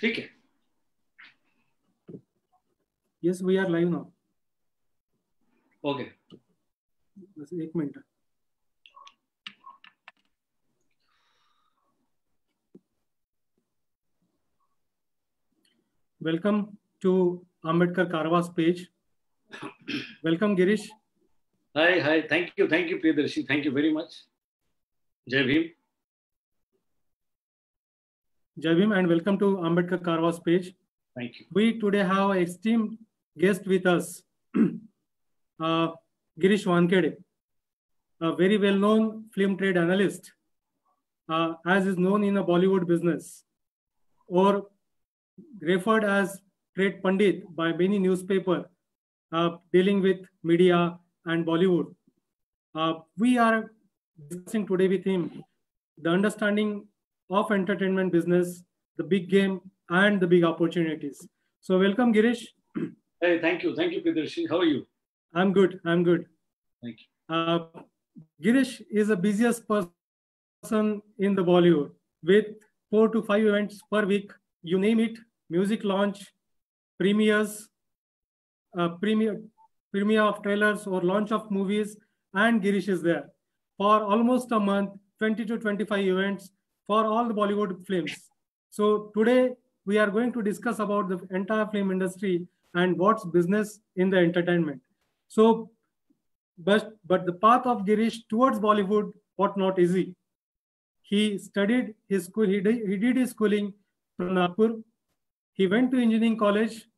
ठीक है. Yes, we are live now. Okay. बस एक minute. Welcome to Ambedkar Karwa's page. Welcome, Girish. Hi. Thank you, Priyadarshi. Thank you very much. Jai Bhim. Jai Bhim, and welcome to Ambedkar Karwa's page. Thank you. We today have an esteemed guest with us, Girish Wankede, a very well-known film trade analyst, as is known in the Bollywood business, or referred as trade pandit by many newspapers dealing with media and Bollywood. We are discussing today with him the understanding of entertainment business, the big game, and the big opportunities. So welcome, Girish. Hey, thank you, Priyadarshi. How are you? I'm good. Thank you. Girish is the busiest person in the Bollywood with 4 to 5 events per week. You name it: music launch, premieres, premiere of trailers or launch of movies, and Girish is there for almost a month, 20 to 25 events for all the Bollywood films. So today we are going to discuss about the entire film industry and what's business in the entertainment. So, but the path of Girish towards Bollywood was not easy. He studied his school. He did his schooling from Nagpur. He went to engineering college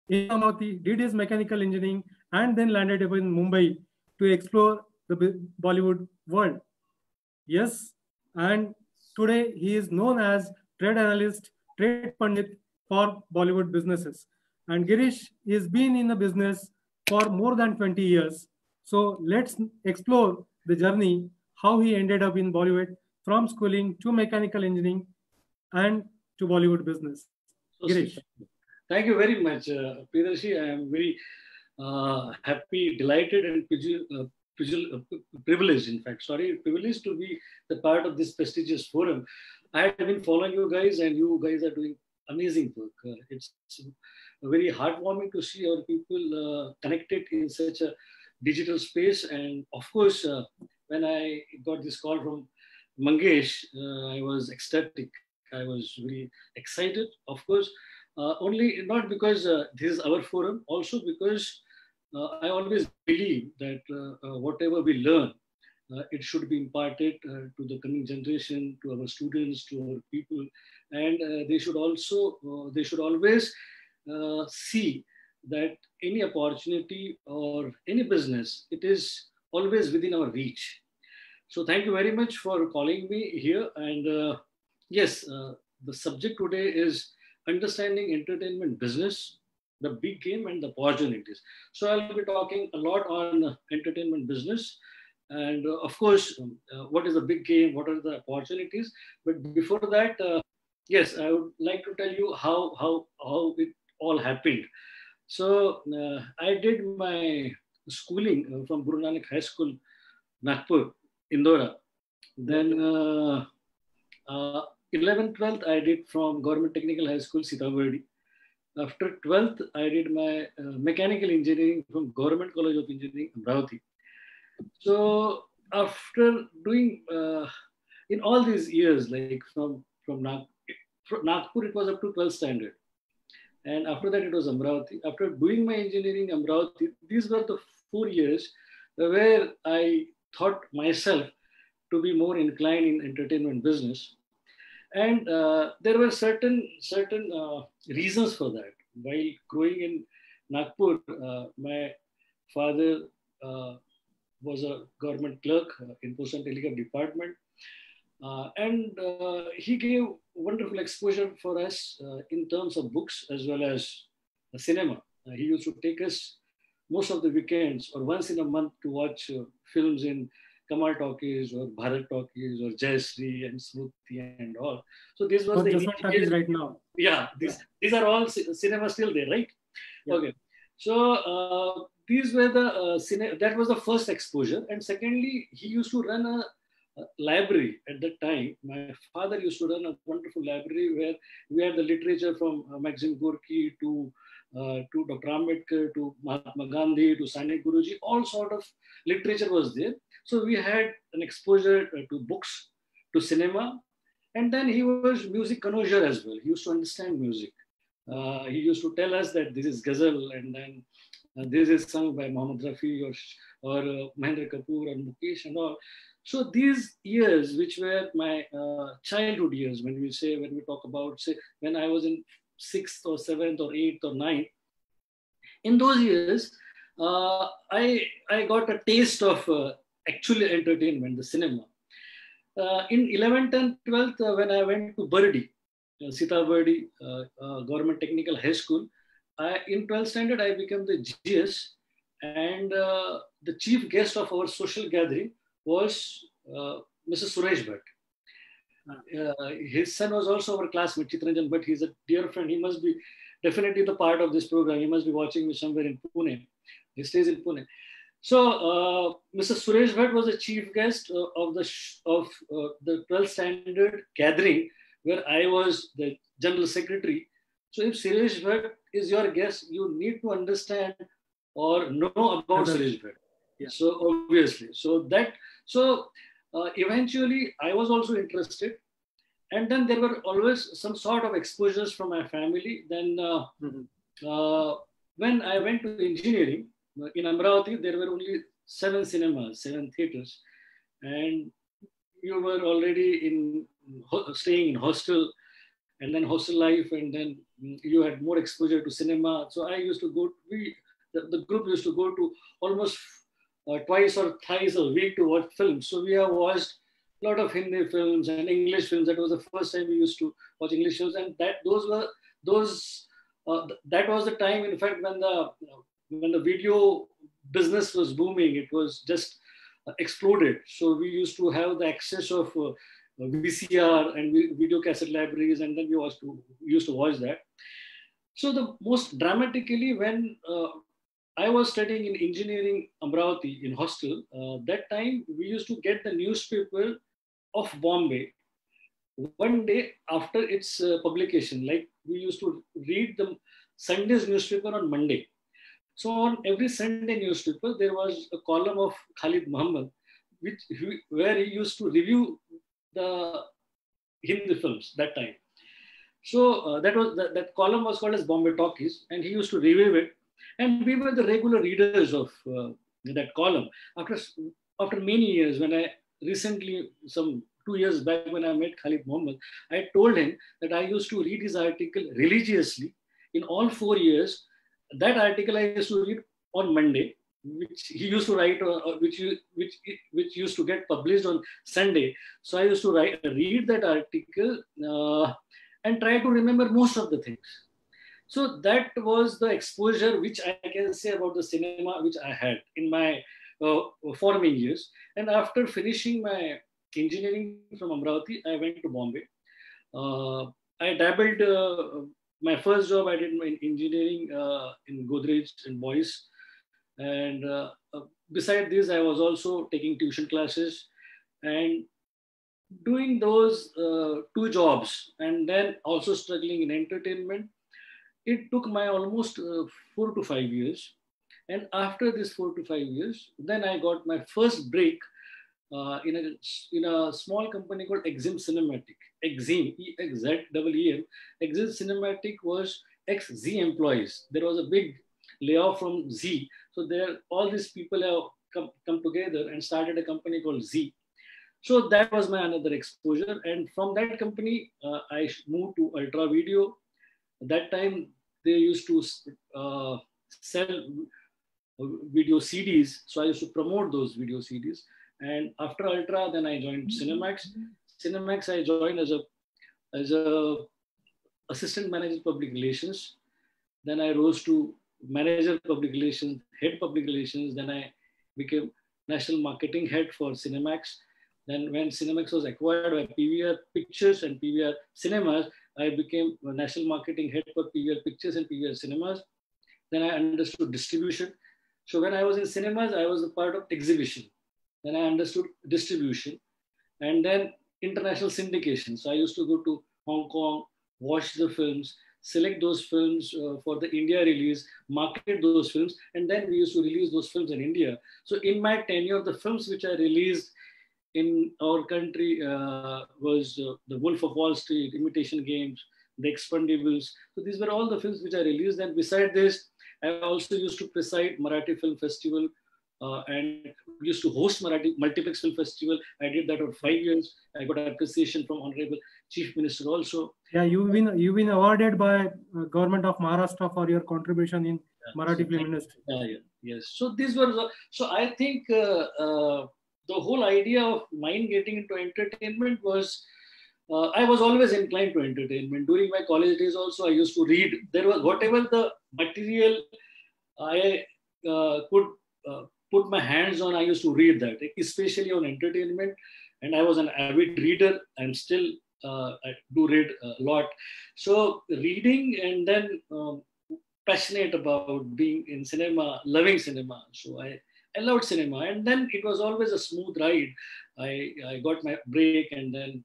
in Amati, did his mechanical engineering, and then landed up in Mumbai to explore the Bollywood world. Yes, and today he is known as trade analyst, trade pandit for Bollywood businesses. And Girish has been in the business for more than 20 years. So let's explore the journey, how he ended up in Bollywood from schooling to mechanical engineering and to Bollywood business. So Girish. Thank you very much, Priyadarshi. I am very happy, delighted, and privileged, in fact, privileged to be the part of this prestigious forum. I have been following you guys, and you guys are doing amazing work. It's very heartwarming to see our people connected in such a digital space. And of course, when I got this call from Mangesh, I was ecstatic. I was very excited, of course, only not because this is our forum, also because I always believe that whatever we learn, it should be imparted to the coming generation, to our students, to our people, and they should always see that any opportunity or any business, it is always within our reach. So thank you very much for calling me here. And yes, the subject today is understanding entertainment business, the big game and the opportunities. So I'll be talking a lot on entertainment business, and of course, what is the big game, what are the opportunities. But before that, yes, I would like to tell you how it all happened. So I did my schooling from Guru Nanak High School, Nagpur, Indora. Then 11th, 12th, I did from Government Technical High School, Sitamarhi. After 12th, I did my mechanical engineering from Government College of Engineering, Amravati. So after doing in all these years, like from Nagpur, it was up to 12th standard. And after that, it was Amravati. After doing my engineering Amravati, these were the 4 years where I thought myself to be more inclined in entertainment business. And there were certain reasons for that. While growing in Nagpur, my father was a government clerk in Post and Telegraph department. And he gave wonderful exposure for us in terms of books as well as cinema. He used to take us most of the weekends or once in a month to watch films in Kamal Talkies or Bharat Talkies or Jayasree and Smruti and all. So this was the Talkies right now. Yeah, these are all cinema still there, right? Yeah. Okay. So these were the that was the first exposure. And secondly, he used to run a library at that time. My father used to run a wonderful library where we had the literature from Maxim Gorky to Dr. Ambedkar, to Mahatma Gandhi, to Sainik Guruji, all sort of literature was there. So we had an exposure to books, to cinema, and then he was music connoisseur as well. He used to understand music. He used to tell us that this is ghazal, and then this is sung by Mohammad Rafi or Mahendra Kapoor and Mukesh and all. So these years, which were my childhood years, when we talk about, say, when I was in sixth or seventh or eighth or ninth, in those years, I got a taste of actual entertainment, the cinema. In 11th and 12th, when I went to Bardi, Sita Bardi Government Technical High School, in 12th standard, I became the GS, and the chief guest of our social gathering was Mr. Suresh Bhatt. His son was also our classmate, Chitranjan Bhatt. He's a dear friend. He must be definitely the part of this program. He must be watching me somewhere in Pune. He stays in Pune. So Mr. Suresh Bhatt was the chief guest of the 12th standard gathering, where I was the general secretary. So if Suresh Bhatt is your guest, you need to understand or know about Suresh Bhatt. Yeah. So obviously, eventually I was also interested, and then there were always some sort of exposures from my family. Then when I went to engineering in Amravati, there were only 7 cinemas, 7 theaters, and you were already staying in hostel, and then hostel life, and then you had more exposure to cinema. So I used to go. The group used to go to almost twice or thrice a week to watch films. So we have watched a lot of Hindi films and English films. That was the first time we used to watch English films, and that was the time, in fact, when the video business was booming. It was just exploded. So we used to have the access of VCR and video cassette libraries, and then we used to watch that. So the most dramatically, when I was studying in engineering Amravati in hostel, that time we used to get the newspaper of Bombay one day after its publication. Like, we used to read the Sunday's newspaper on Monday. So on every Sunday newspaper, there was a column of Khalid Muhammad, where he used to review the Hindi films that time. So that column was called as Bombay Talkies, and he used to review it. And we were the regular readers of that column. After many years, when I recently, some 2 years back, when I met Khalid Muhammad, I told him that I used to read his article religiously in all 4 years. That article I used to read on Monday, which he used to write, which used to get published on Sunday. So I used to read that article and try to remember most of the things. So that was the exposure which I can say about the cinema which I had in my forming years. And after finishing my engineering from Amravati, I went to Bombay. I dabbled, my first job I did in engineering in Godrej and Boys. And beside this, I was also taking tuition classes and doing those 2 jobs, and then also struggling in entertainment. It took my almost 4 to 5 years. And after this 4 to 5 years, then I got my first break in a small company called Exim Cinematic. Exim, E-X-Z-E-E-M. Exim Cinematic was ex-Z employees. There was a big layoff from Z. So all these people have come together and started a company called Z. So that was my another exposure. And from that company, I moved to Ultra Video. At that time, they used to sell video CDs. So I used to promote those video CDs. And after Ultra, then I joined Cinemax. Cinemax, I joined as a assistant manager public relations. Then I rose to manager public relations, head public relations. Then I became national marketing head for Cinemax. Then when Cinemax was acquired by PVR Pictures and PVR Cinemas, I became national marketing head for PVR Pictures and PVR Cinemas. Then I understood distribution. So when I was in cinemas, I was a part of exhibition. Then I understood distribution. and then international syndication. So I used to go to Hong Kong, watch the films, select those films for the India release, market those films, and then we used to release those films in India. So in my tenure, the films which I released in our country was The Wolf of Wall Street, Imitation Games, The Expendables. So these were all the films which I released. And beside this, I also used to preside Marathi Film Festival and used to host Marathi Multiplex Film Festival. I did that for 5 years. I got appreciation from Honorable Chief Minister also. Yeah, you've been awarded by Government of Maharashtra for your contribution in Marathi film industry. Yes. So these were so I think the whole idea of mine getting into entertainment was I was always inclined to entertainment. During my college days also, I used to read. There was whatever the material I could put my hands on, I used to read that, especially on entertainment. And I was an avid reader. I'm still, I do read a lot. So reading, and then passionate about being in cinema, loving cinema. So I loved cinema. And then it was always a smooth ride. I got my break, and then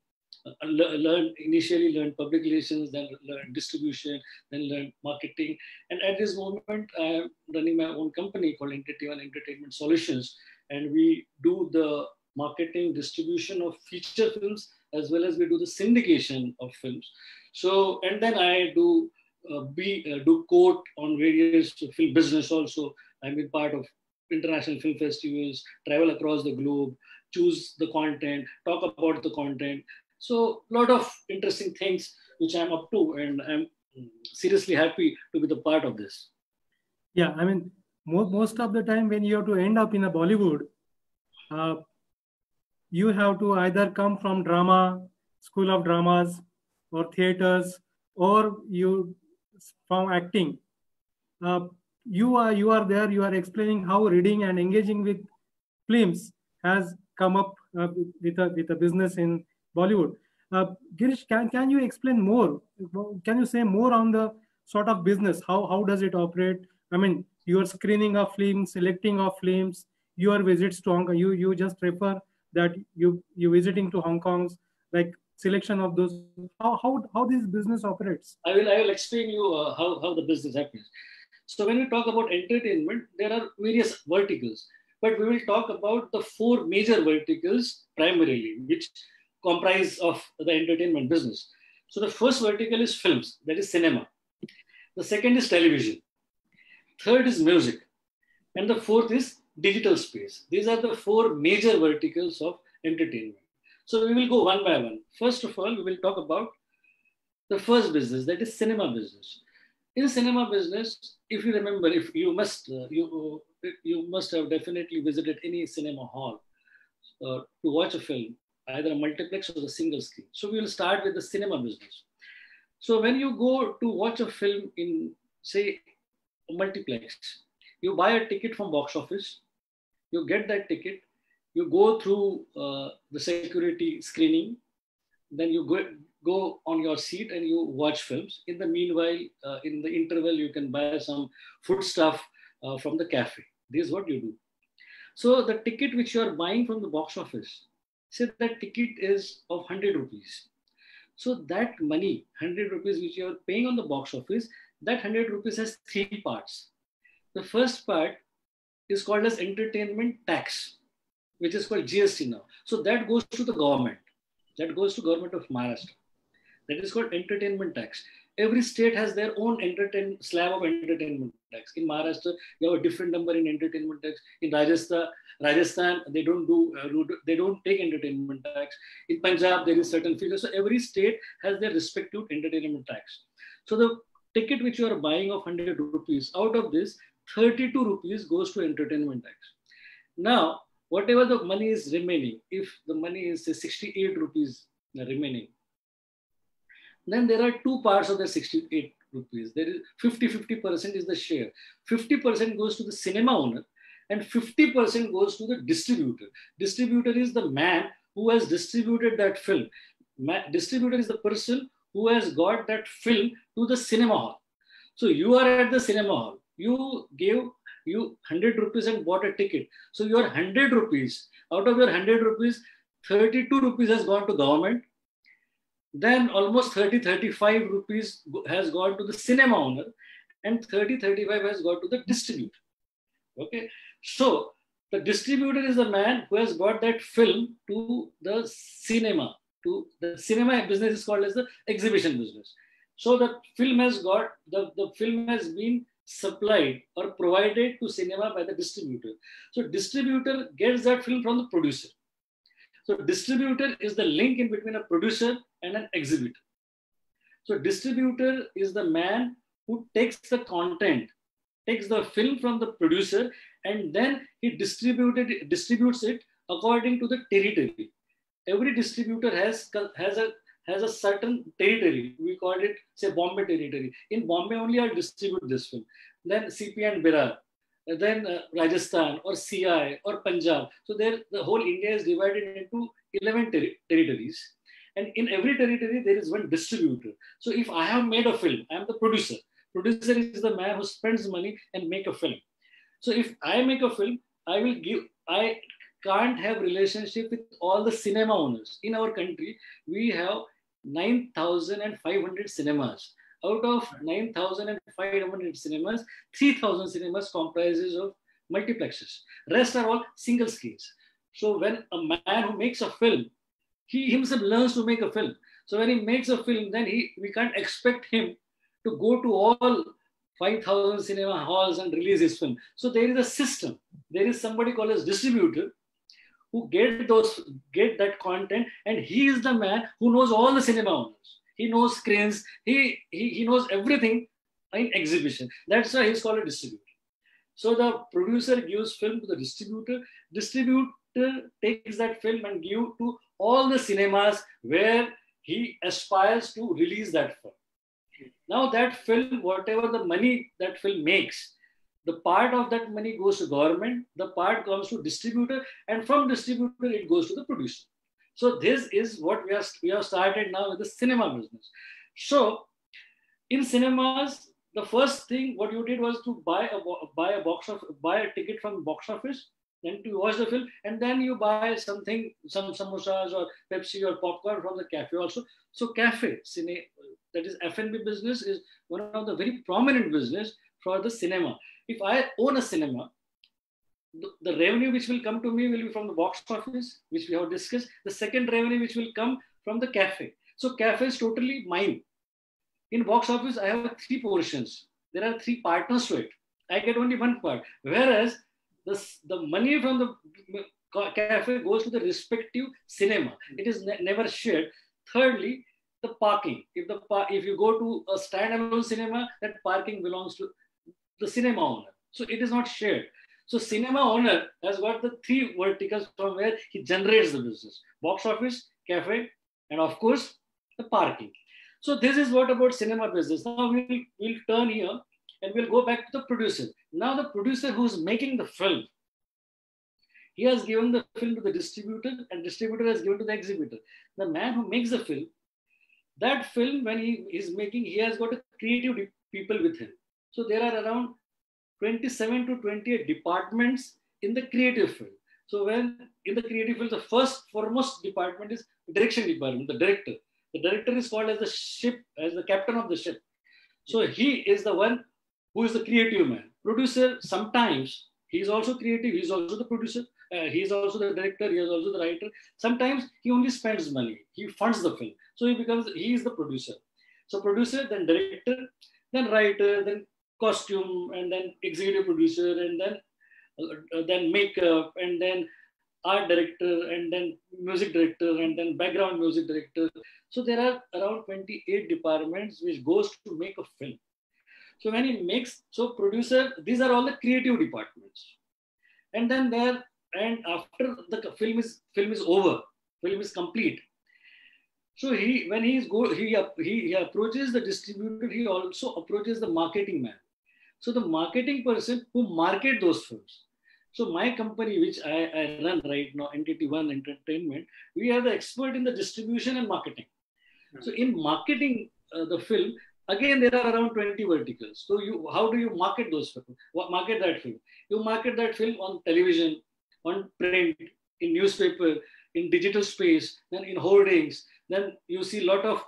initially learned public relations, then learned distribution, then learned marketing. And at this moment, I am running my own company called Entertainment Entertainment Solutions. And we do the marketing, distribution of feature films, as well as we do the syndication of films. So, and then I do do court on various film business also. I've been part of international film festivals, travel across the globe, choose the content, talk about the content. So a lot of interesting things which I'm up to, and I'm seriously happy to be the part of this. Yeah, I mean, most of the time when you have to end up in a Bollywood, you have to either come from drama, school of dramas, or theaters, or you from acting. You are there. You are explaining how reading and engaging with films has come up with a business in Bollywood. Girish, can you explain more? Can you say more on the sort of business? How does it operate? I mean, your screening of films, selecting of films, your visits to Hong Kong. You just refer that you visiting to Hong Kong's, like selection of those. How this business operates? I will explain you how the business happens. So when we talk about entertainment, there are various verticals, but we will talk about the 4 major verticals primarily, which comprise of the entertainment business. So the first vertical is films, that is cinema. The second is television. Third is music. And the fourth is digital space. These are the 4 major verticals of entertainment. So we will go one by one. First of all, we will talk about the first business, that is cinema business. In cinema business, if you remember, if you must have definitely visited any cinema hall to watch a film, either a multiplex or a single screen. So we will start with the cinema business. So when you go to watch a film in, say, a multiplex, you buy a ticket from box office, you get that ticket, you go through the security screening, then you go on your seat and you watch films. In the meanwhile, in the interval, you can buy some food stuff from the cafe. This is what you do. So the ticket which you are buying from the box office, say that ticket is of 100 rupees. So that money, 100 rupees which you are paying on the box office, that 100 rupees has 3 parts. The first part is called as entertainment tax, which is called GST now. So that goes to the government. That goes to government of Maharashtra. That is called entertainment tax. Every state has their own slab of entertainment tax. In Maharashtra, you have a different number in entertainment tax. In Rajasthan, they don't take entertainment tax. In Punjab, there is certain figure. So every state has their respective entertainment tax. So the ticket which you are buying of 100 rupees, out of this, 32 rupees goes to entertainment tax. Now, whatever the money is remaining, if the money is say 68 rupees remaining, then there are 2 parts of the 68 rupees. There is 50% is the share. 50% goes to the cinema owner and 50% goes to the distributor. Distributor is the man who has distributed that film. Distributor is the person who has got that film to the cinema hall. So you are at the cinema hall. You gave 100 rupees and bought a ticket. So your 100 rupees, out of your 100 rupees, 32 rupees has gone to government. Then almost 35 rupees has gone to the cinema owner, and 35 has gone to the distributor. Okay, so the distributor is the man who has got that film to the cinema. To the cinema business is called as the exhibition business. So the film has got the film has been supplied or provided to cinema by the distributor. So distributor gets that film from the producer. So distributor is the link in between a producer and an exhibitor. So distributor is the man who takes the content, takes the film from the producer, and then he distributes it according to the territory. Every distributor has a certain territory. We call it, say, Bombay territory. In Bombay only I'll distribute this film. Then CP and Bira, then Rajasthan or CI or Punjab. So there, the whole India is divided into 11 territories. And in every territory, there is one distributor. So if I have made a film, I am the producer. Producer is the man who spends money and make a film. So if I make a film, I can't have relationship with all the cinema owners. In our country, we have 9,500 cinemas. Out of 9,500 cinemas, 3,000 cinemas comprises of multiplexes. Rest are all single screens. So when a man who makes a film, he himself learns to make a film. So when he makes a film, then we can't expect him to go to all 5,000 cinema halls and release his film. So there is a system. There is somebody called as distributor who get that content, and he is the man who knows all the cinema owners. He knows screens. He knows everything in exhibition. That's why he's called a distributor. So the producer gives film to the distributor. Distributor takes that film and give to all the cinemas where he aspires to release that film. Now that film, whatever the money that film makes, the part of that money goes to government, the part comes to distributor, and from distributor it goes to the producer. So this is what we have started now with the cinema business. So in cinemas, the first thing what you did was to buy a ticket from box office, then to watch the film, and then you buy some samosas or Pepsi or popcorn from the cafe also. So cafe, that is F&B business, is one of the very prominent business for the cinema. If I own a cinema, the revenue which will come to me will be from the box office, which we have discussed. The second revenue which will come from the cafe. So cafe is totally mine. In box office, I have 3 portions. There are 3 partners to it. I get only one part. Whereas the money from the cafe goes to the respective cinema. It is never shared. Thirdly, the parking. If you go to a standalone cinema, that parking belongs to the cinema owner. So it is not shared. So cinema owner has got the 3 verticals from where he generates the business: box office, cafe, and of course the parking. So this is what about cinema business. Now we'll turn here and we'll go back to the producer. Now the producer who's making the film, he has given the film to the distributor, and distributor has given to the exhibitor. The man who makes the film, that film when he is making, he has got a creative people with him. So there are around 27 to 28 departments in the creative field. So when in the creative field, the foremost department is direction department, the director. The director is called as the captain of the ship. So he is the one who is the creative man. Producer, sometimes he is also creative, he is also the producer, he is also the director, he is also the writer. Sometimes he only spends money, he funds the film. So he is the producer. So producer, then director, then writer, then costume, and then executive producer, and then makeup, and then art director, and then music director, and then background music director. So there are around 28 departments which goes to make a film. So when he makes, so producer, these are all the creative departments. And then after the film is over, film is complete. So when he approaches the distributor, he also approaches the marketing man. So the marketing person who market those films. So my company, which I run right now, Entity One Entertainment, we are the expert in the distribution and marketing. So in marketing the film, again, there are around 20 verticals. So how do you market those films? Market that film? You market that film on television, on print, in newspaper, in digital space, then in hoardings, then you see lot of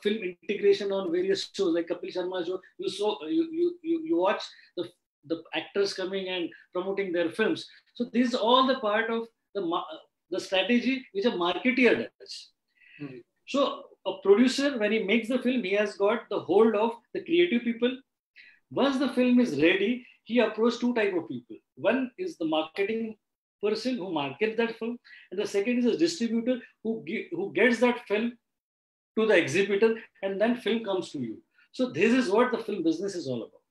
film integration on various shows like Kapil Sharma show. You watch the actors coming and promoting their films. So this is all the part of the strategy which a marketeer does. Mm-hmm. So a producer, when he makes the film, he has got the hold of the creative people. Once the film is ready, he approaches two types of people. One is the marketing person who markets that film, and the second is a distributor who gets that film to the exhibitor, and then film comes to you. So this is what the film business is all about.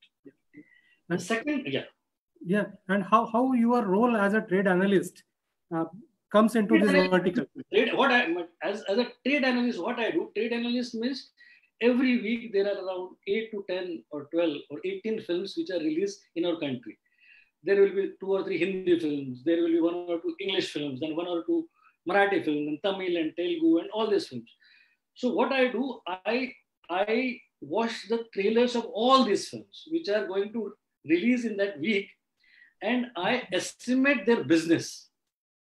And second, yeah, and how your role as a trade analyst comes into this vertical. As a trade analyst, what I do, trade analyst means every week there are around 8 to 10 or 12 or 18 films which are released in our country. There will be 2 or 3 Hindi films, there will be 1 or 2 English films, then 1 or 2 Marathi films, and Tamil and Telugu and all these films. So what I do, I watch the trailers of all these films which are going to release in that week, and I estimate their business.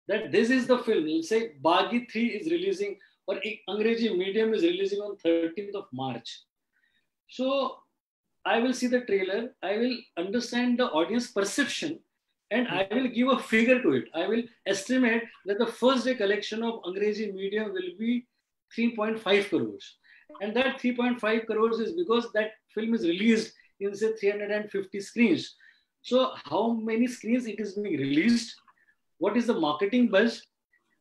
That this is the film. Let's say Baghi 3 is releasing, or Angreji Medium is releasing on 13th of March. So I will see the trailer, I will understand the audience perception, and I will give a figure to it. I will estimate that the first day collection of Angreji Medium will be 3.5 crores. And that 3.5 crores is because that film is released in say 350 screens. So how many screens it is being released? What is the marketing buzz?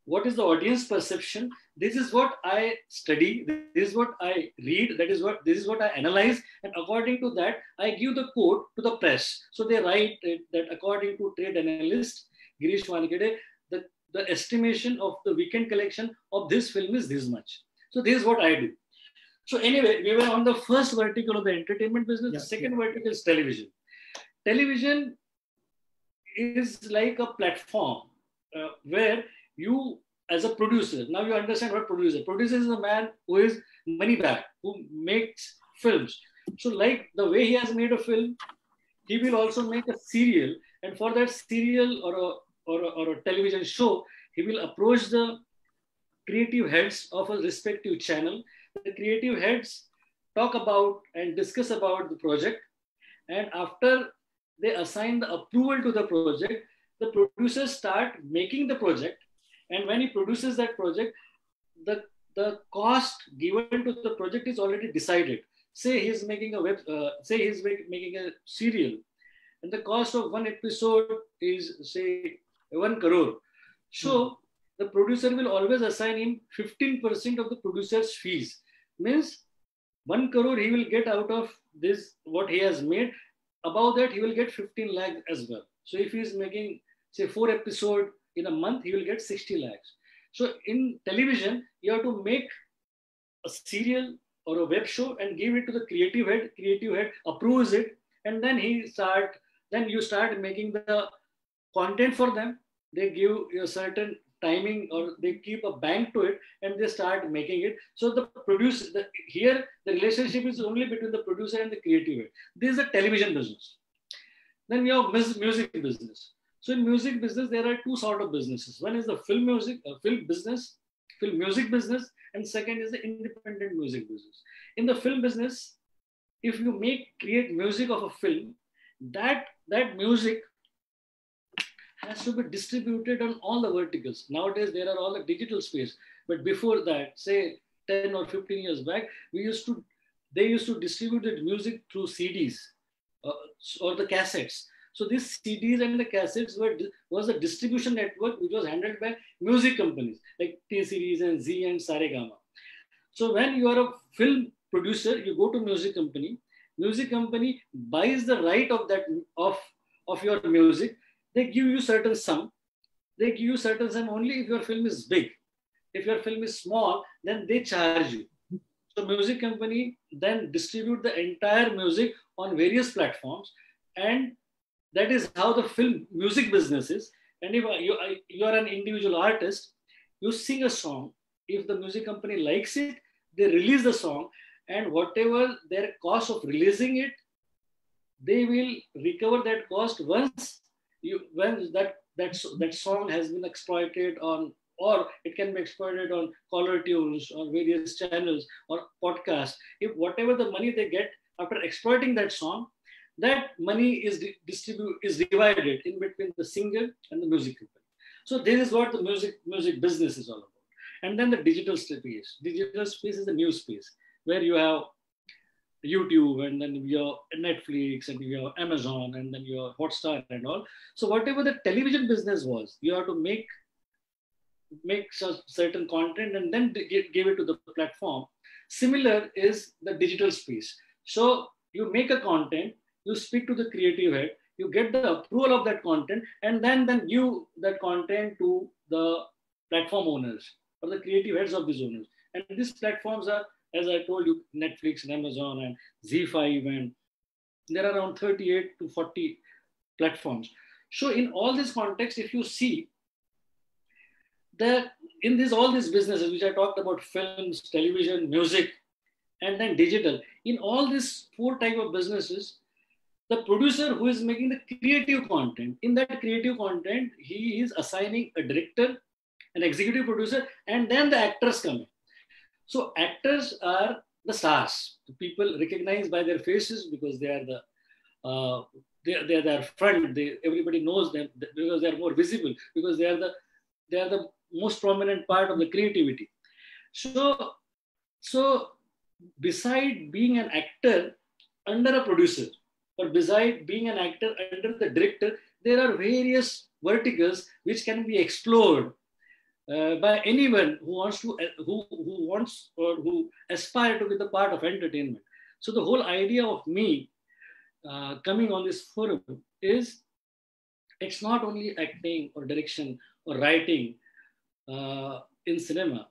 What is the audience perception? This is what I study. This is what I read. This is what I analyze. And according to that, I give the quote to the press. So they write that according to trade analyst Girish Wankhede, the estimation of the weekend collection of this film is this much. So this is what I do. So anyway, we were on the first vertical of the entertainment business. The second vertical is television. Television is like a platform where you, as a producer, now you understand what producer. Producer is a man who is money back, who makes films. So like the way he has made a film, he will also make a serial. And for that serial or a television show, he will approach the creative heads of a respective channel. The creative heads talk about and discuss about the project. And after they assign the approval to the project, the producers start making the project. And when he produces that project, the cost given to the project is already decided. Say he's making making a serial, and the cost of one episode is say 1 crore. So the producer will always assign him 15% of the producer's fees. Means 1 crore he will get out of this what he has made. Above that, he will get 15 lakhs as well. So if he is making say 4 episodes in a month, he will get 60 lakhs. So in television, you have to make a serial or a web show and give it to the creative head approves it, and then you start making the content for them. They give you a certain timing or they keep a bank to it and they start making it. So here the relationship is only between the producer and the creative head. This is the television business. Then we have music business. So in music business, there are 2 sort of businesses. One is the film music business, and second is the independent music business. In the film business, if you create music of a film, that music has to be distributed on all the verticals. Nowadays, there are all the digital space. But before that, say 10 or 15 years back, they used to distribute the music through CDs or the cassettes. So these CDs and the cassettes was a distribution network which was handled by music companies like T-Series and Z and Saregama. So when you are a film producer, you go to music company. Music company buys the right of your music. They give you certain sum. They give you certain sum only if your film is big. If your film is small, then they charge you. So music company then distribute the entire music on various platforms, and that is how the film music business is. And if you are an individual artist, you sing a song. If the music company likes it, they release the song, and whatever their cost of releasing it, they will recover that cost when that song has been exploited on, or it can be exploited on caller tunes or various channels or podcasts. If whatever the money they get after exploiting that song, that money is is divided in between the singer and the music company. So this is what the music business is all about. And then the digital space. Digital space is the new space where you have YouTube and then your Netflix and your Amazon and then your Hotstar and all. So whatever the television business was, you have to make certain content and then give it to the platform. Similar is the digital space. So you make a content, you speak to the creative head, you get the approval of that content, and then you that content to the platform owners or the creative heads of these owners. And these platforms are, as I told you, Netflix and Amazon and Z5, and there are around 38 to 40 platforms. So in all this context, if you see that in all these businesses, which I talked about, films, television, music, and then digital, in all these four type of businesses, the producer who is making the creative content, in that creative content, he is assigning a director, an executive producer, and then the actors come in. So actors are the stars. The people recognized by their faces because they are they are front. Everybody knows them because they are more visible, because they are the most prominent part of the creativity. So beside being an actor under a producer, or beside being an actor under the director, there are various verticals which can be explored by anyone who wants to who aspire to be the part of entertainment. So the whole idea of me coming on this forum is, it's not only acting or direction or writing in cinema.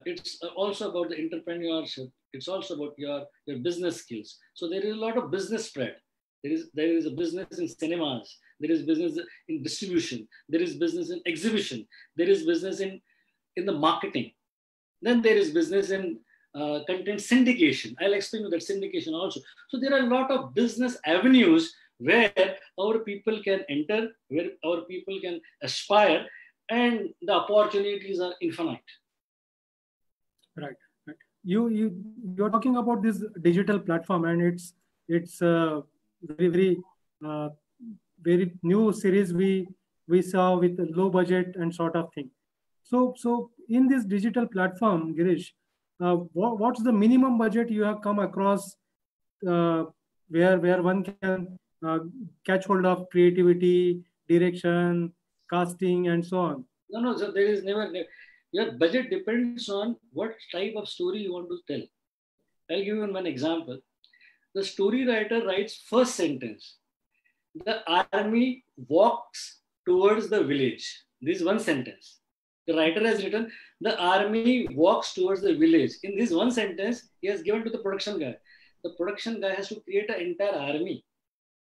It's also about the entrepreneurship. It's also about your business skills. So there is a lot of business spread. There is a business in cinemas. There is business in distribution. There is business in exhibition. There is business in the marketing. Then there is business in content syndication. I'll explain you that syndication also. So there are a lot of business avenues where our people can enter, where our people can aspire, and the opportunities are infinite. Right. You're talking about this digital platform, and it's very very new series we saw with low budget and sort of thing. So in this digital platform, Girish, what's the minimum budget you have come across where one can catch hold of creativity, direction, casting, and so on? No. So there is never. Your budget depends on what type of story you want to tell. I'll give you one example. The story writer writes first sentence: the army walks towards the village. This is one sentence. The writer has written, the army walks towards the village. In this one sentence, he has given to the production guy. The production guy has to create an entire army.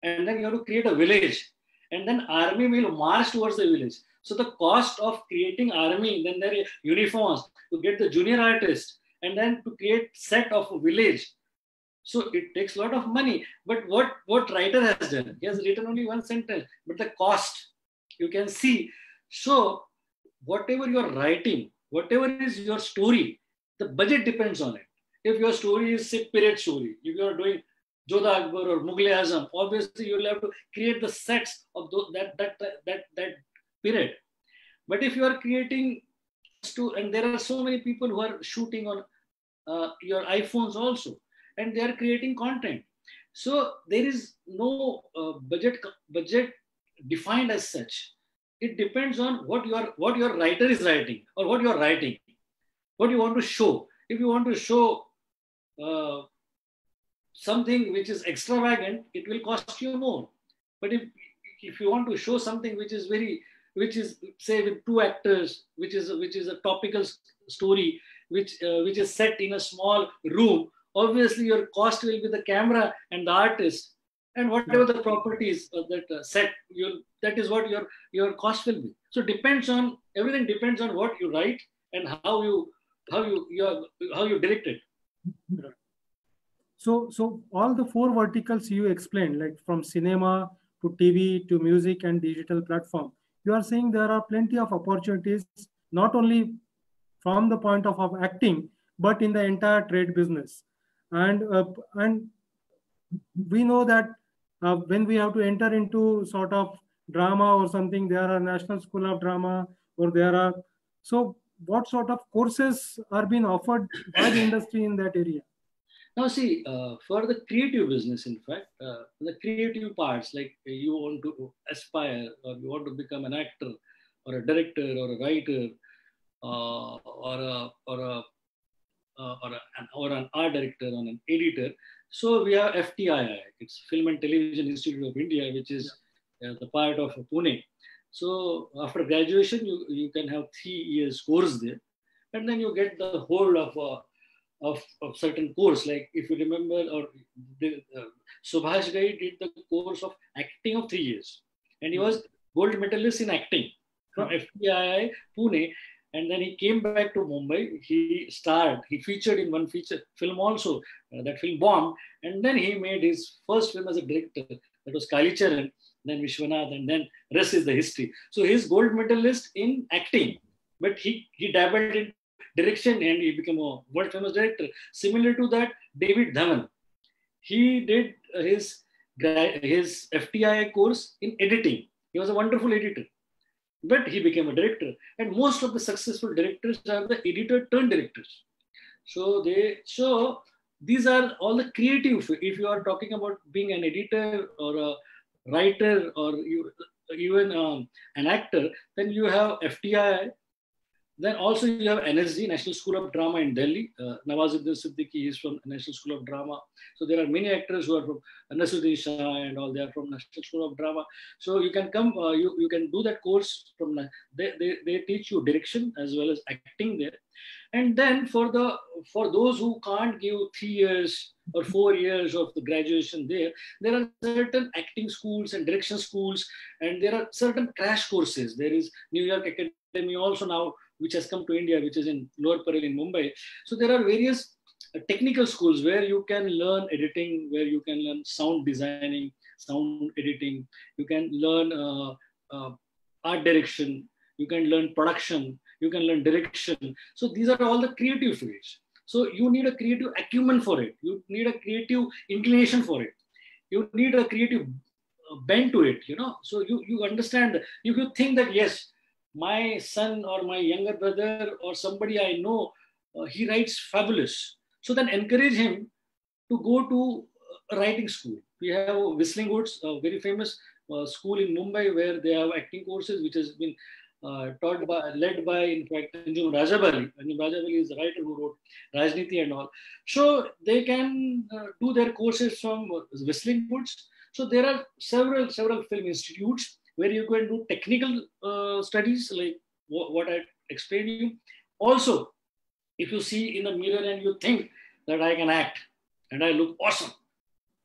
And then you have to create a village. And then army will march towards the village. So the cost of creating army, then there are uniforms, to get the junior artist, and then to create set of a village. So it takes a lot of money. But what writer has done? He has written only one sentence, but the cost you can see. So whatever you are writing, whatever is your story, the budget depends on it. If your story is, say, period story, if you are doing Jodha Akbar or Mughal Azam, obviously you will have to create the sets of that period. But if you are creating, and there are so many people who are shooting on your iPhones also, and they are creating content. So there is no budget defined as such. It depends on what your writer is writing, or what you are writing, what you want to show. If you want to show something which is extravagant, it will cost you more. But if you want to show something which is say with two actors, which is a topical story, which is set in a small room, obviously your cost will be the camera and the artist, and whatever the properties of that set, that is what your cost will be. So everything depends on what you write and how you direct it. So all the four verticals you explained, like from cinema to TV to music and digital platform, you are saying there are plenty of opportunities, not only from the point of acting, but in the entire trade business. And we know that when we have to enter into sort of drama or something, there are National School of Drama, or there are, so what sort of courses are being offered by the industry in that area? Now, see, for the creative business, in fact, the creative parts, like you want to aspire or you want to become an actor or a director or a writer or an art director or an editor. So we have FTII, it's Film and Television Institute of India, which is the part of Pune. So after graduation, you can have 3 years course there, and then you get the whole of certain course. Like if you remember, or Subhash Ghai did the course of acting of 3 years, and he was gold medalist in acting from FTII Pune. And then he came back to Mumbai. He featured in one feature film also. That film bombed. And then he made his first film as a director. That was Kalicharan, then Vishwanath, and then rest is the history. So he's gold medalist in acting, but he dabbled in direction and he became a world famous director. Similar to that, David Dhawan. He did his FTII course in editing. He was a wonderful editor. But he became a director, and most of the successful directors are the editor turned directors. So these are all the creative. If you are talking about being an editor or a writer or even an actor, then you have FTII. Then also you have NSD, National School of Drama in Delhi. Nawazuddin Siddiqui is from National School of Drama. So there are many actors who are from Nasuddin Shah and all. They are from National School of Drama. So you can come, you can do that course from. They teach you direction as well as acting there. And then for those who can't give 3 years or 4 years of the graduation there are certain acting schools and direction schools, and there are certain crash courses. There is New York Academy also now, which has come to India, which is in Lower Parel in Mumbai. So there are various technical schools where you can learn editing, where you can learn sound designing, sound editing. You can learn art direction. You can learn production. You can learn direction. So these are all the creative fields. So you need a creative acumen for it. You need a creative inclination for it. You need a creative bent to it, So you understand, if you think that, yes, my son or my younger brother or somebody I know, he writes fabulous. So then encourage him to go to a writing school. We have Whistling Woods, a very famous school in Mumbai where they have acting courses, which has been led by, in fact, Anjum Rajabali. Anjum Rajabali is the writer who wrote Rajniti and all. So they can do their courses from Whistling Woods. So there are several film institutes where you can do technical studies like what I explained to you. Also, if you see in the mirror and you think that I can act and I look awesome,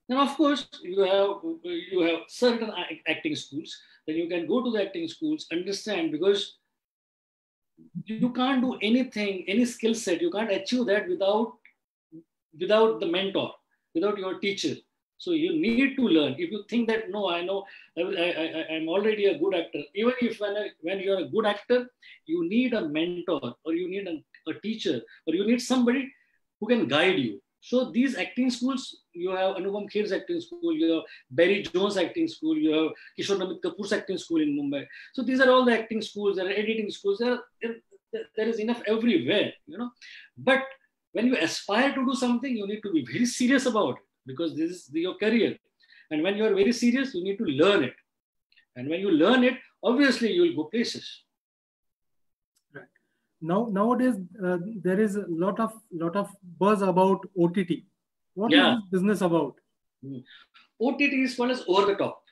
then of course you have certain acting schools. Then you can go to the acting schools, understand, because you can't do anything, any skill set, you can't achieve that without the mentor, without your teacher. So you need to learn. If you think that, no, I know, I'm already a good actor. Even if when you're a good actor, you need a mentor, or you need a teacher, or you need somebody who can guide you. So these acting schools, you have Anupam Kher's acting school, you have Barry Jones acting school, you have Kishore Namit Kapoor's acting school in Mumbai. So these are all the acting schools, there are editing schools, there is enough everywhere, But when you aspire to do something, you need to be very serious about it, because this is your career. And when you are very serious, you need to learn it. And when you learn it, obviously you will go places. Right. Nowadays, there is a lot of buzz about OTT. What is this business about? OTT is called as over the top.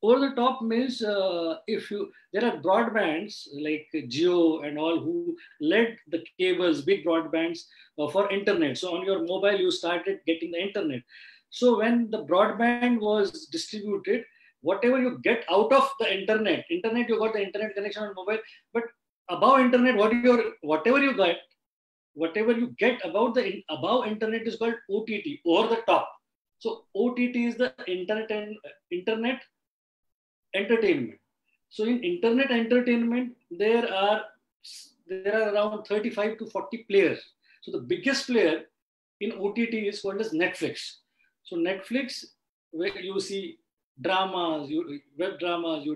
Over the top means there are broadbands like Jio and all who led the cables, big broadbands for internet. So on your mobile, you started getting the internet. So when the broadband was distributed, whatever you get out of the internet, you got the internet connection on mobile, but above internet, whatever you get above internet is called OTT, over the top. So OTT is the internet entertainment. So in internet entertainment, there are around 35 to 40 players. So the biggest player in OTT is called as Netflix. So Netflix, where you see dramas, web dramas,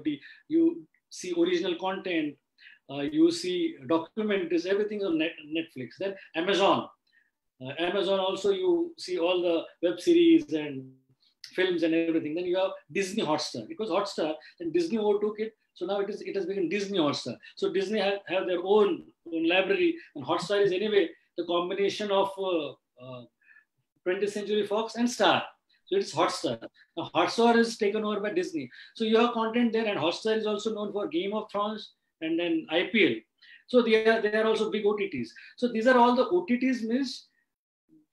you see original content, you see documentaries, everything on Netflix. Then Amazon. Amazon also, you see all the web series and films and everything. Then you have Disney Hotstar. It was Hotstar, and Disney overtook it. So now it has become Disney Hotstar. So Disney have their own library, and Hotstar is anyway the combination of 20th Century Fox and Star. So it's Hotstar. Now Hotstar is taken over by Disney. So you have content there, and Hotstar is also known for Game of Thrones and then IPL. So they are also big OTTs. So these are all the OTTs, means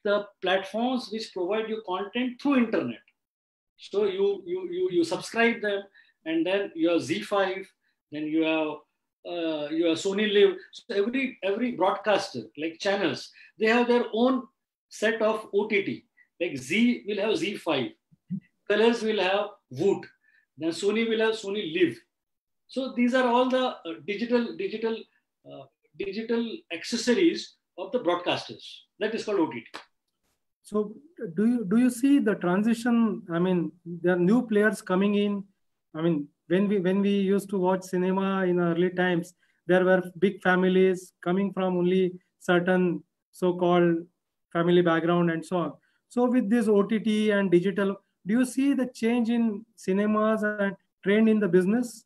the platforms which provide you content through internet. So you subscribe them, and then you have ZEE5, then you have Sony Live. So every broadcaster, like channels, they have their own set of OTT. Like Zee will have ZEE5, Colors will have Woot, then Sony will have Sony Live. So these are all the digital accessories of the broadcasters. That is called OTT. So do you see the transition? I mean, there are new players coming in. I mean, when we used to watch cinema in early times, there were big families coming from only certain so-called family background and so on. So with this OTT and digital, do you see the change in cinemas and trend in the business?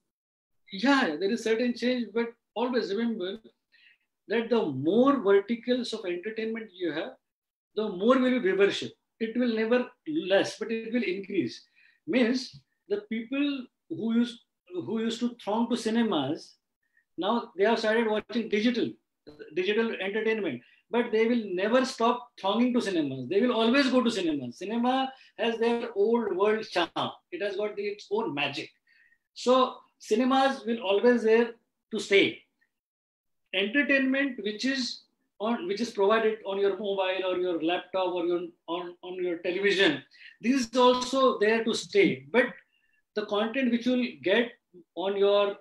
Yeah, there is certain change, but always remember that the more verticals of entertainment you have, the more will be viewership. It will never less, but it will increase. Means the people who used to throng to cinemas, now they have started watching digital entertainment, but they will never stop thronging to cinemas. They will always go to cinemas. Cinema has their old world charm. It has got its own magic. So cinemas will always there to stay. Entertainment which is provided on your mobile or your laptop or on your television, this is also there to stay. But the content which you will get on your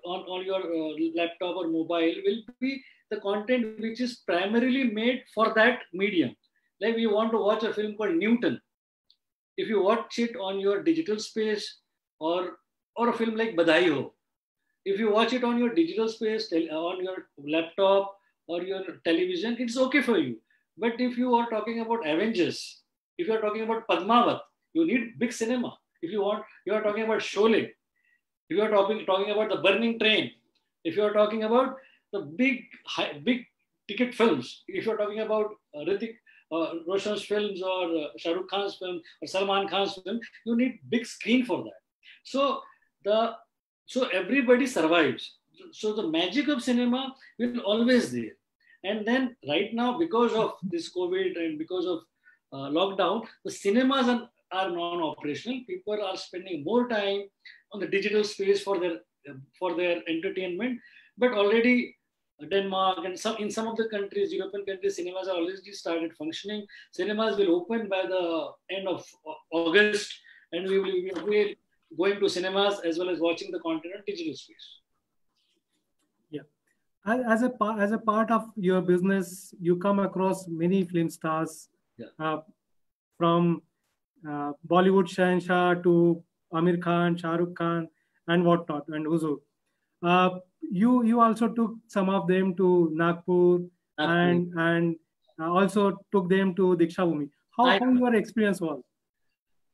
laptop or mobile will be the content which is primarily made for that medium. Like we want to watch a film called Newton. If you watch it on your digital space, or a film like Badhai Ho, if you watch it on your digital space, on your laptop or your television, it's okay for you. But if you are talking about Avengers, if you are talking about Padmavat, you need big cinema. If you are talking about Sholay, if you are talking about The Burning Train, if you are talking about the big ticket films, if you are talking about Hrithik Roshan's films or Shah Rukh Khan's film or Salman Khan's film, you need big screen for that. So everybody survives. So the magic of cinema will always there. And then right now, because of this COVID and because of lockdown, the cinemas are non-operational. People are spending more time on the digital space for their entertainment. But already Denmark and in some of the countries, European countries, cinemas are already started functioning. Cinemas will open by the end of August, and we will be going to cinemas as well as watching the content on digital space. Yeah, as a part of your business, you come across many film stars, from Bollywood Shahenshah to Amir Khan, Shah Rukh Khan, and whatnot, and Huzur. You also took some of them to Nagpur, and also took them to Diksha Bhumi. How your experience was?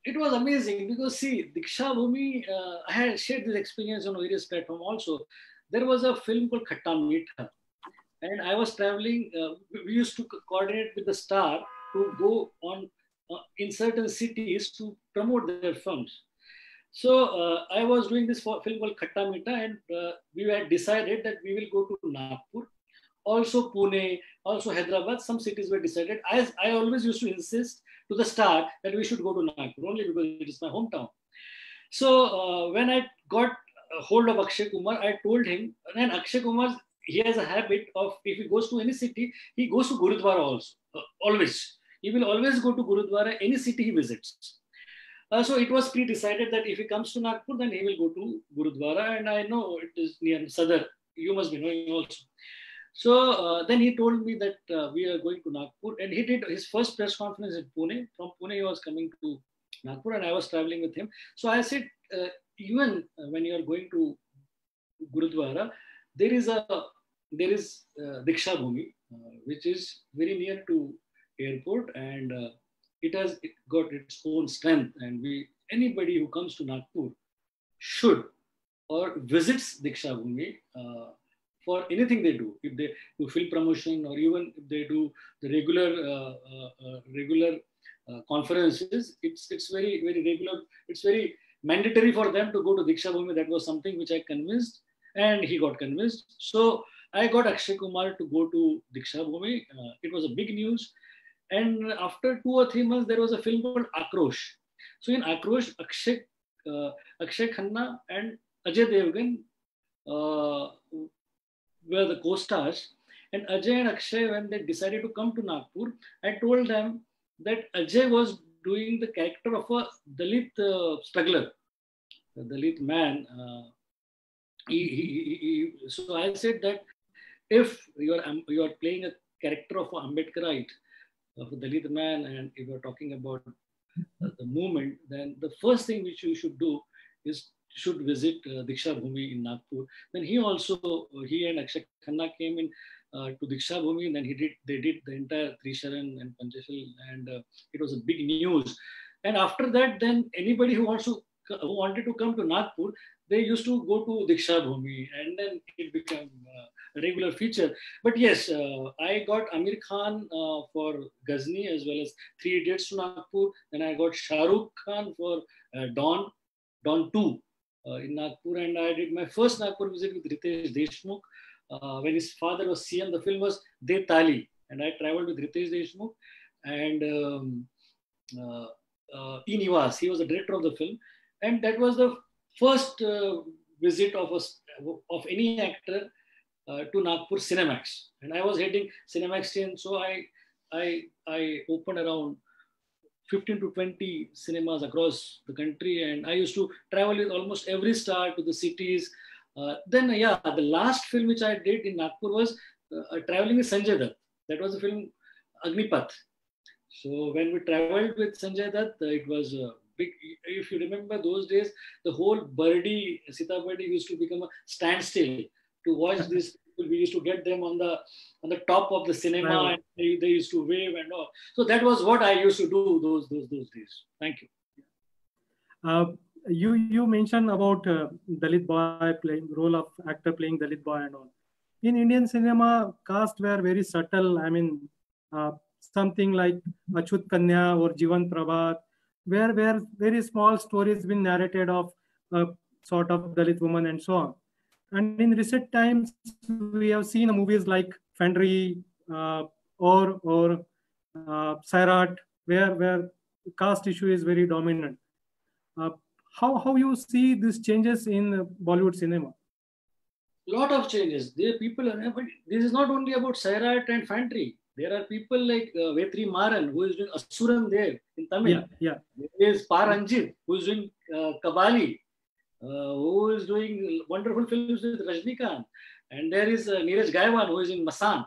It was amazing because see, Diksha Bhumi, I had shared this experience on various platforms also. There was a film called Khatta Meetha, and I was traveling. We used to coordinate with the star to go on in certain cities to promote their films. So I was doing this film called Khatta Meetha, and we had decided that we will go to Nagpur, also Pune, also Hyderabad. Some cities were decided. I always used to insist to the star that we should go to Nagpur only because it is my hometown. So when I got a hold of Akshay Kumar, I told him, and Akshay Kumar, he has a habit of, if he goes to any city, he goes to Gurudwara also, always. He will always go to Gurudwara, any city he visits. So it was pre-decided that if he comes to Nagpur, then he will go to Gurudwara, and I know it is near Sadar. You must be knowing also. So then he told me that we are going to Nagpur, and he did his first press conference in Pune. From Pune, he was coming to Nagpur, and I was traveling with him. So I said, even when you are going to Gurudwara, there is Diksha Bhumi, which is very near to airport, and it got its own strength. And anybody who comes to Nagpur should or visits Diksha Bhumi for anything they do. If they do film promotion, or even if they do the regular conferences, it's very regular. It's very mandatory for them to go to Diksha Bhumi. That was something which I convinced, and he got convinced. So I got Akshay Kumar to go to Diksha Bhumi. It was a big news. And after 2 or 3 months, there was a film called Akrosh. So in Akrosh, Akshay Khanna and Ajay Devgan were the co-stars. And Ajay and Akshay, when they decided to come to Nagpur, I told them that Ajay was doing the character of a Dalit struggler, a Dalit man. So I said that if you are playing a character of an Ambedkarite, of a Dalit man, and if you're talking about the movement, then the first thing which you should do is should visit Diksha Bhumi in Nagpur. Then he and Akshay Khanna came in to Diksha Bhumi, and then they did the entire Trisharan and Panchashal, and it was a big news. And after that, then anybody who wanted to come to Nagpur, they used to go to Diksha Bhumi, and then it became a regular feature. But yes, I got Amir Khan for Ghazni, as well as Three Idiots to Nagpur. Then I got Shah Rukh Khan for Dawn 2 in Nagpur, and I did my first Nagpur visit with Ritesh Deshmukh when his father was CM. The film was De Tali, and I traveled with Ritesh Deshmukh and E. Nivas. He was the director of the film, and that was the first visit of any actor to Nagpur Cinemax. And I was heading Cinemax chain, so I opened around 15 to 20 cinemas across the country, and I used to travel with almost every star to the cities. The last film which I did in Nagpur was traveling with Sanjay Dutt. That was the film Agnipath. So when we traveled with Sanjay Dutt, it was big. If you remember those days, the whole Sita Bardi used to become a standstill to watch this. We used to get them on the top of the cinema, and they used to wave and all. So that was what I used to do those days. Thank you. You mentioned about Dalit boy role of actor playing Dalit boy and all. In Indian cinema, cast were very subtle. I mean, something like Achut Kanya or Jivan Prabhat, where very small stories been narrated of a sort of Dalit woman and so on. And in recent times, we have seen movies like Fandry or Sairat, where caste issue is very dominant. How you see these changes in Bollywood cinema? Lot of changes. This is not only about Sairat and Fantry. There are people like Vetri Maran, who is doing Asuram there in Tamil. Yeah. There is Paranjit, who is doing Kabali, who is doing wonderful films with Rajnikant. And there is Neeraj Gaiwan, who is in Masan.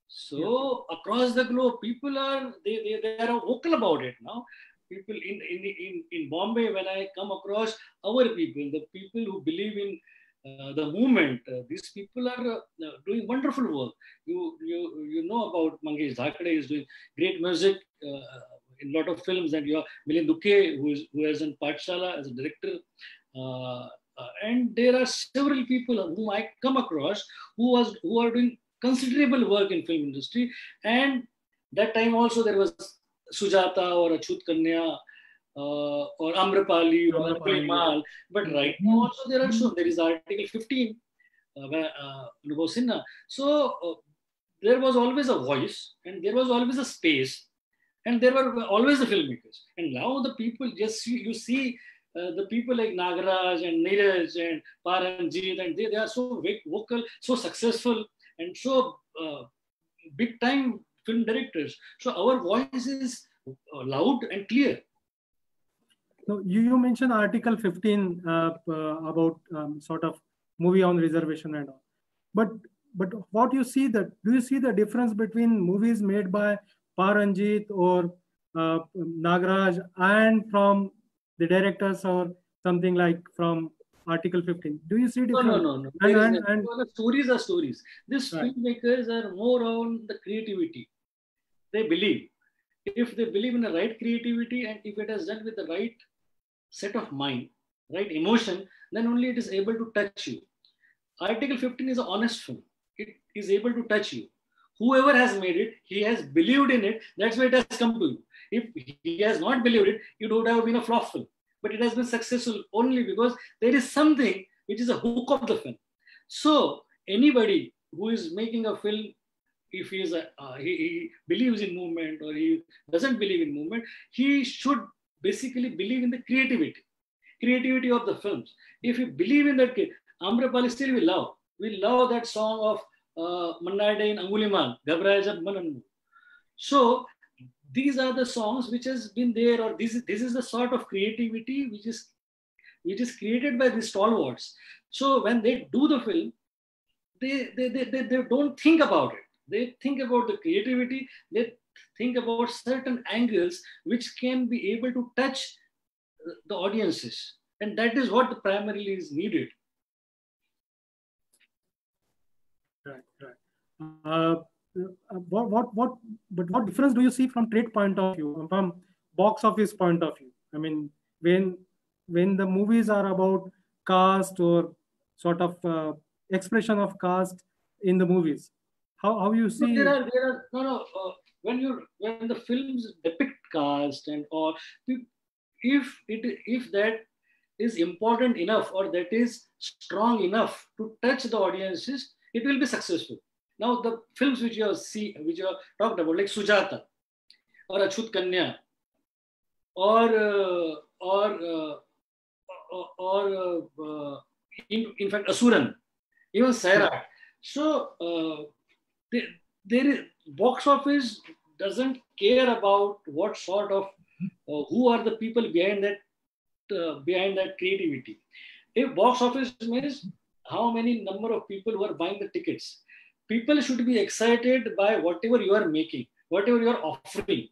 So across the globe, people are vocal about it now. People in Bombay, when I come across our people, the people who believe in the movement, these people are doing wonderful work. You know about Mangesh Dhakde is doing great music in a lot of films, and you have Milind Duke, who is in Pathshala as a director. And there are several people whom I come across who are doing considerable work in film industry. And that time also there was Sujata or Achut Kanya or Amrapali or Premal. But right now also there is Article 15 Anubhav Sinha. So there was always a voice, and there was always a space, and there were always the filmmakers. And now the people you see the people like Nagaraj and Neeraj and Paranjit, and they are so vocal, so successful, and so big time film directors. So our voice is loud and clear. So you mentioned Article 15 about sort of movie on reservation and all. But what you see that, do you see the difference between movies made by Paranjit or Nagraj and from the directors or something like from Article 15? Do you see difference? No. And The stories are stories. These right. filmmakers are more on the creativity. They believe. If they believe in the right creativity and if it is done with the right set of mind, right emotion, then only it is able to touch you. Article 15 is an honest film. It is able to touch you. Whoever has made it, he has believed in it. That's why it has come to you. If he has not believed it, it would have been a flop film. But it has been successful only because there is something which is a hook of the film. So anybody who is making a film, if he is he believes in movement or he doesn't believe in movement, he should basically believe in the creativity of the films. If you believe in that, Amrapali still we love. We love that song of Manna Day in Angulimal, Ghabraya Jab Man Anmol. So these are the songs which has been there, or this is the sort of creativity which is created by these stalwarts. So when they do the film, they don't think about it. They think about the creativity. They think about certain angles which can be able to touch the audiences, and that is what primarily is needed. Right. What difference do you see from trade point of view, from box office point of view? I mean, when the movies are about caste or sort of expression of caste in the movies, how you see? There are no. When the films depict caste and all, if that is important enough or that is strong enough to touch the audiences, it will be successful. Now the films which you have talked about, like Sujata or Achut Kanya or in fact Asuran, even Sairat. So there is box office doesn't care about what sort of who are the people behind that creativity. If box office means how many number of people who are buying the tickets, people should be excited by whatever you are making, whatever you are offering.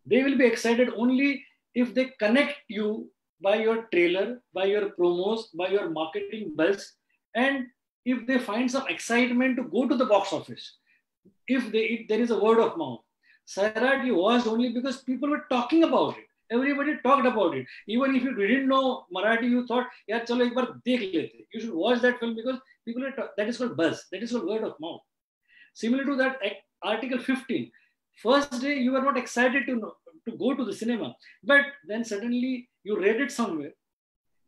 They will be excited only if they connect you by your trailer, by your promos, by your marketing buzz, and if they find some excitement to go to the box office. If there is a word of mouth. Sairat you watched only because people were talking about it. Everybody talked about it. Even if you didn't know Marathi, you thought, yeah, chalo ek bar dekh lete. You should watch that film because that is called buzz. That is called word of mouth. Similar to that, Article 15. First day, you were not excited to go to the cinema. But then suddenly, you read it somewhere.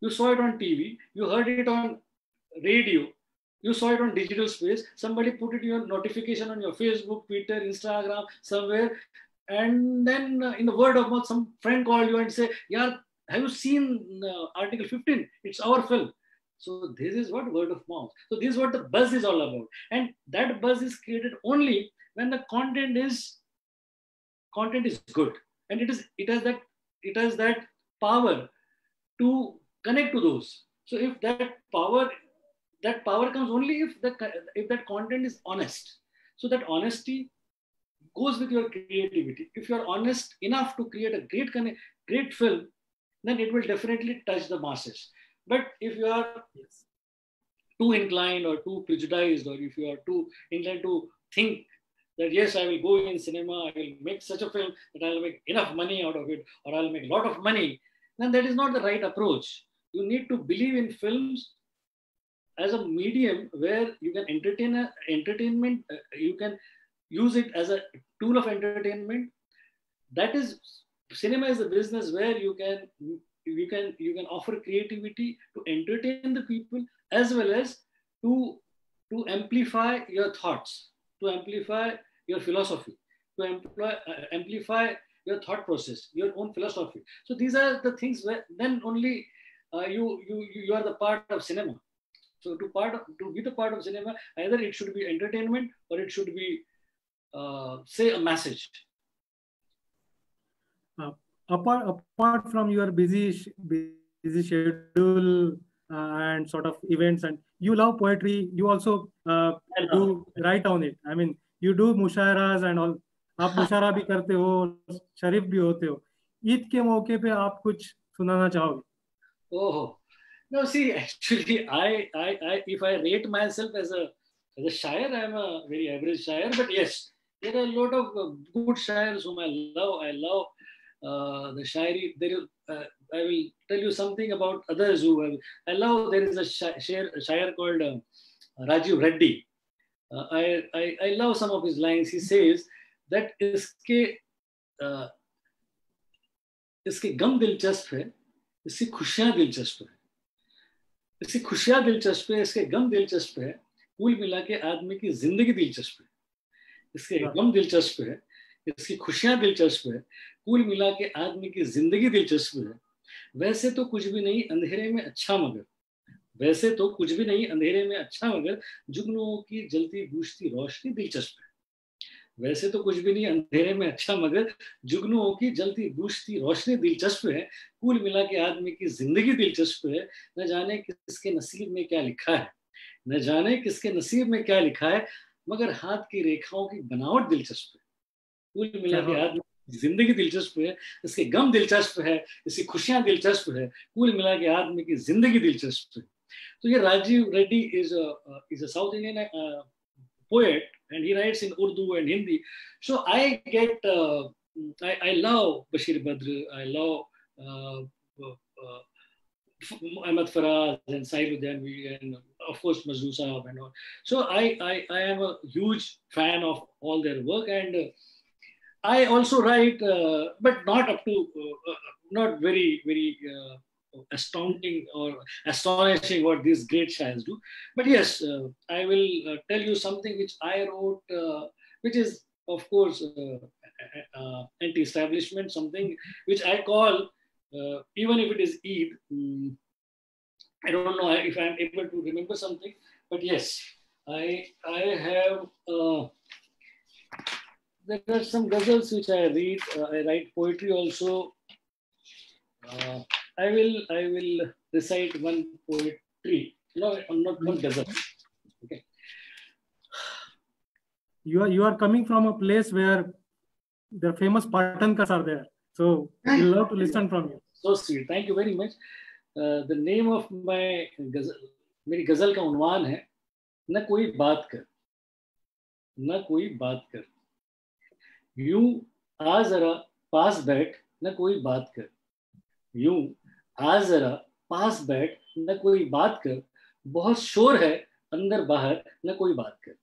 You saw it on TV. You heard it on radio. You saw it on digital space. Somebody put it in your notification on your Facebook, Twitter, Instagram, somewhere. And then in the word of mouth, some friend called you and say, yeah, have you seen Article 15? It's our film. So this is what word of mouth. So this is what the buzz is all about. And that buzz is created only when the content is good. And it has that power to connect to those. So if that power comes only if that content is honest. So that honesty goes with your creativity. If you're honest enough to create a great film, then it will definitely touch the masses. But if you are too inclined or too prejudiced, or if you are too inclined to think that yes, I will go in cinema, I will make such a film that I'll make enough money out of it, or I'll make a lot of money, then that is not the right approach. You need to believe in films as a medium where you can entertainment, you can use it as a tool of entertainment. That is, cinema is a business where you can offer creativity to entertain the people as well as to amplify your thoughts, to amplify your philosophy, to amplify your thought process, your own philosophy. So these are the things where then only you are the part of cinema. So to be the part of cinema, either it should be entertainment or it should be say a message. apart from your busy schedule and sort of events, and you love poetry, you also do write on it. I mean, you do musharas and all. आप मुशारा भी करते हो, शरीफ भी होते हो. ईद के मौके पे आप कुछ सुनाना चाहोगे? Oh no, see, actually, if I rate myself as a shayer, I'm a very average shayer. But yes, there are a lot of good shayers whom I love. I love the shayari. I will tell you something about others I love. There is a shayer called Rajiv Reddy. I love some of his lines. He says that इसके गम दिलचस्प है, इसकी खुशियां दिलचस्प है. इसकी खुशियां दिलचस्प है, इसके गम दिलचस्प है, कुल मिला के आदमी की जिंदगी दिलचस्प है. इसके गम दिलचस्प है, इसकी खुशियां दिलचस्प है, कुल मिला के आदमी की जिंदगी दिलचस्प है. वैसे तो कुछ भी नहीं अंधेरे में अच्छा मगर, वैसे तो कुछ भी नहीं अंधेरे में अच्छा मगर, जुगनुओं की जलती बूझती रोशनी दिलचस्प है. वैसे तो कुछ भी नहीं अंधेरे में अच्छा मगर, जुगनुओं की जलती बूझती रोशनी दिलचस्प है. कुल मिला के आदमी की जिंदगी दिलचस्प है. न जाने किसके नसीब में क्या लिखा है, न जाने किसके नसीब में क्या लिखा है, मगर हाथ की रेखाओं की बनावट दिलचस्प है. कुल मिला के आदमी की जिंदगी दिलचस्प है, इसके गम दिलचस्प है, इसकी खुशियां दिलचस्प है, कुल मिला के आदमी की जिंदगी दिलचस्प है. तो ये Rajiv Reddy is a South Indian poet, and he writes in Urdu and Hindi. So I get, I love Bashir Badr, I love Ahmad Faraz and Saeed Udyanvi, and of course Mazlum Saab and all. So I am a huge fan of all their work, and I also write, but not up to, not very astounding or astonishing what these great shayars do. But yes, I will tell you something which I wrote, which is of course anti-establishment, something which I call, even if it is Eid, I don't know if I'm able to remember something, but yes, I have, there are some ghazals which I read, I write poetry also. I will recite one poetry. No, not one ghazal. Okay. You are coming from a place where the famous Patankas are there, so we love to listen from you. So sweet. Thank you very much. The name of my ghazal, मेरी गजल का उन्वान है, न कोई बात कर, न कोई बात कर, यूं आ जरा पास बैठ, न कोई बात कर, यूं आ जरा पास बैठ, न कोई बात कर, बहुत शोर है अंदर बाहर, न कोई बात कर.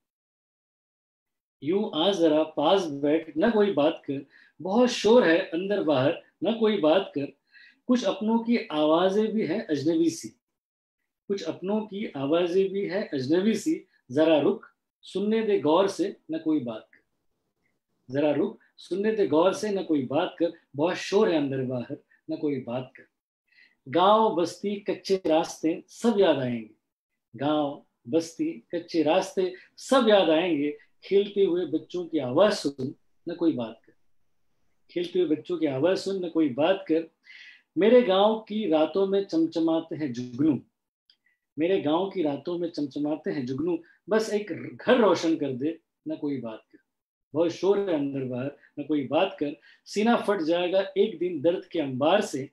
यूं आ जरा पास बैठ, न कोई बात कर, बहुत शोर है अंदर बाहर, न कोई बात कर. कुछ अपनों की आवाजें भी हैं अजनबी सी, कुछ अपनों की आवाजें भी हैं अजनबी सी, जरा रुक सुनने दे गौर से, न कोई बात कर. जरा रुक सुनने दे गौर से, न कोई बात कर, बहुत शोर है अंदर बाहर, न कोई बात कर. गांव बस्ती कच्चे रास्ते सब याद आएंगे, गांव बस्ती कच्चे रास्ते सब याद आएंगे, खेलते हुए बच्चों की आवाज सुन, न कोई बात कर. खेलते हुए बच्चों की आवाज सुन, न कोई बात कर. मेरे गांव की रातों में चमचमाते हैं जुगनू, मेरे गांव की रातों में चमचमाते हैं जुगनू, बस एक घर रोशन कर दे, न कोई बात कर. बहुत शोर है अंदर बाहर, न कोई बात कर. सीना फट जाएगा एक दिन दर्द के अंबार से,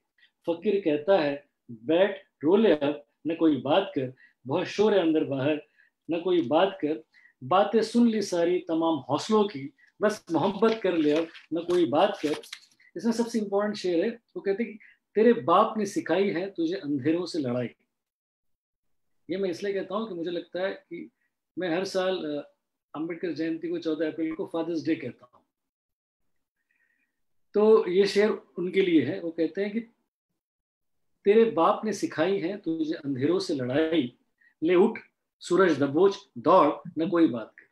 फकीर कहता है बैठ रो ले अब, न कोई बात कर. बहुत शोर है अंदर बाहर, न कोई बात कर. बातें सुन ली सारी तमाम हौसलों की, बस मोहब्बत कर ले अब, न कोई बात कर. इसमें सबसे इंपॉर्टेंट शेर है, वो कहते कि तेरे बाप ने सिखाई है तुझे अंधेरों से लड़ाई. ये मैं इसलिए कहता हूँ कि मुझे लगता है कि मैं हर साल अम्बेडकर जयंती को 14 अप्रैल को फादर्स डे कहता हूँ. तो ये शेर उनके लिए है. वो कहते हैं कि तेरे बाप ने सिखाई है तुझे अंधेरों से लड़ाई, ले उठ सूरज दबोच दौड़, न कोई बात कर.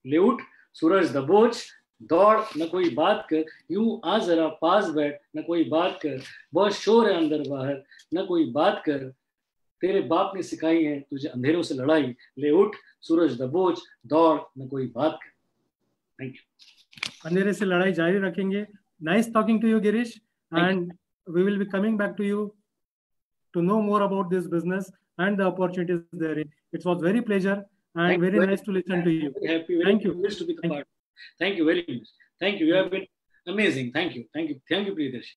ले उठ सूरज दबोच दौड़, न कोई बात कर. यूं आ जरा पास बैठ, न कोई बात कर, बहुत शोर है अंदर बाहर, न कोई बात कर. तेरे बाप ने सिखाई है तुझे अंधेरों से लड़ाई, ले उठ सूरज दबोच दौड़, न कोई बात कर. Thank you. अंधेरे से लड़ाई जारी रखेंगे. Nice talking to you Girish. And we will be coming back to you to know more about this business and the opportunities therein. It was very pleasure and very nice to listen to you. Very happy. Thank you. To be the part. Thank you very much. Thank you. You have been amazing. Thank you. Thank you. Thank you, Priyadarshi.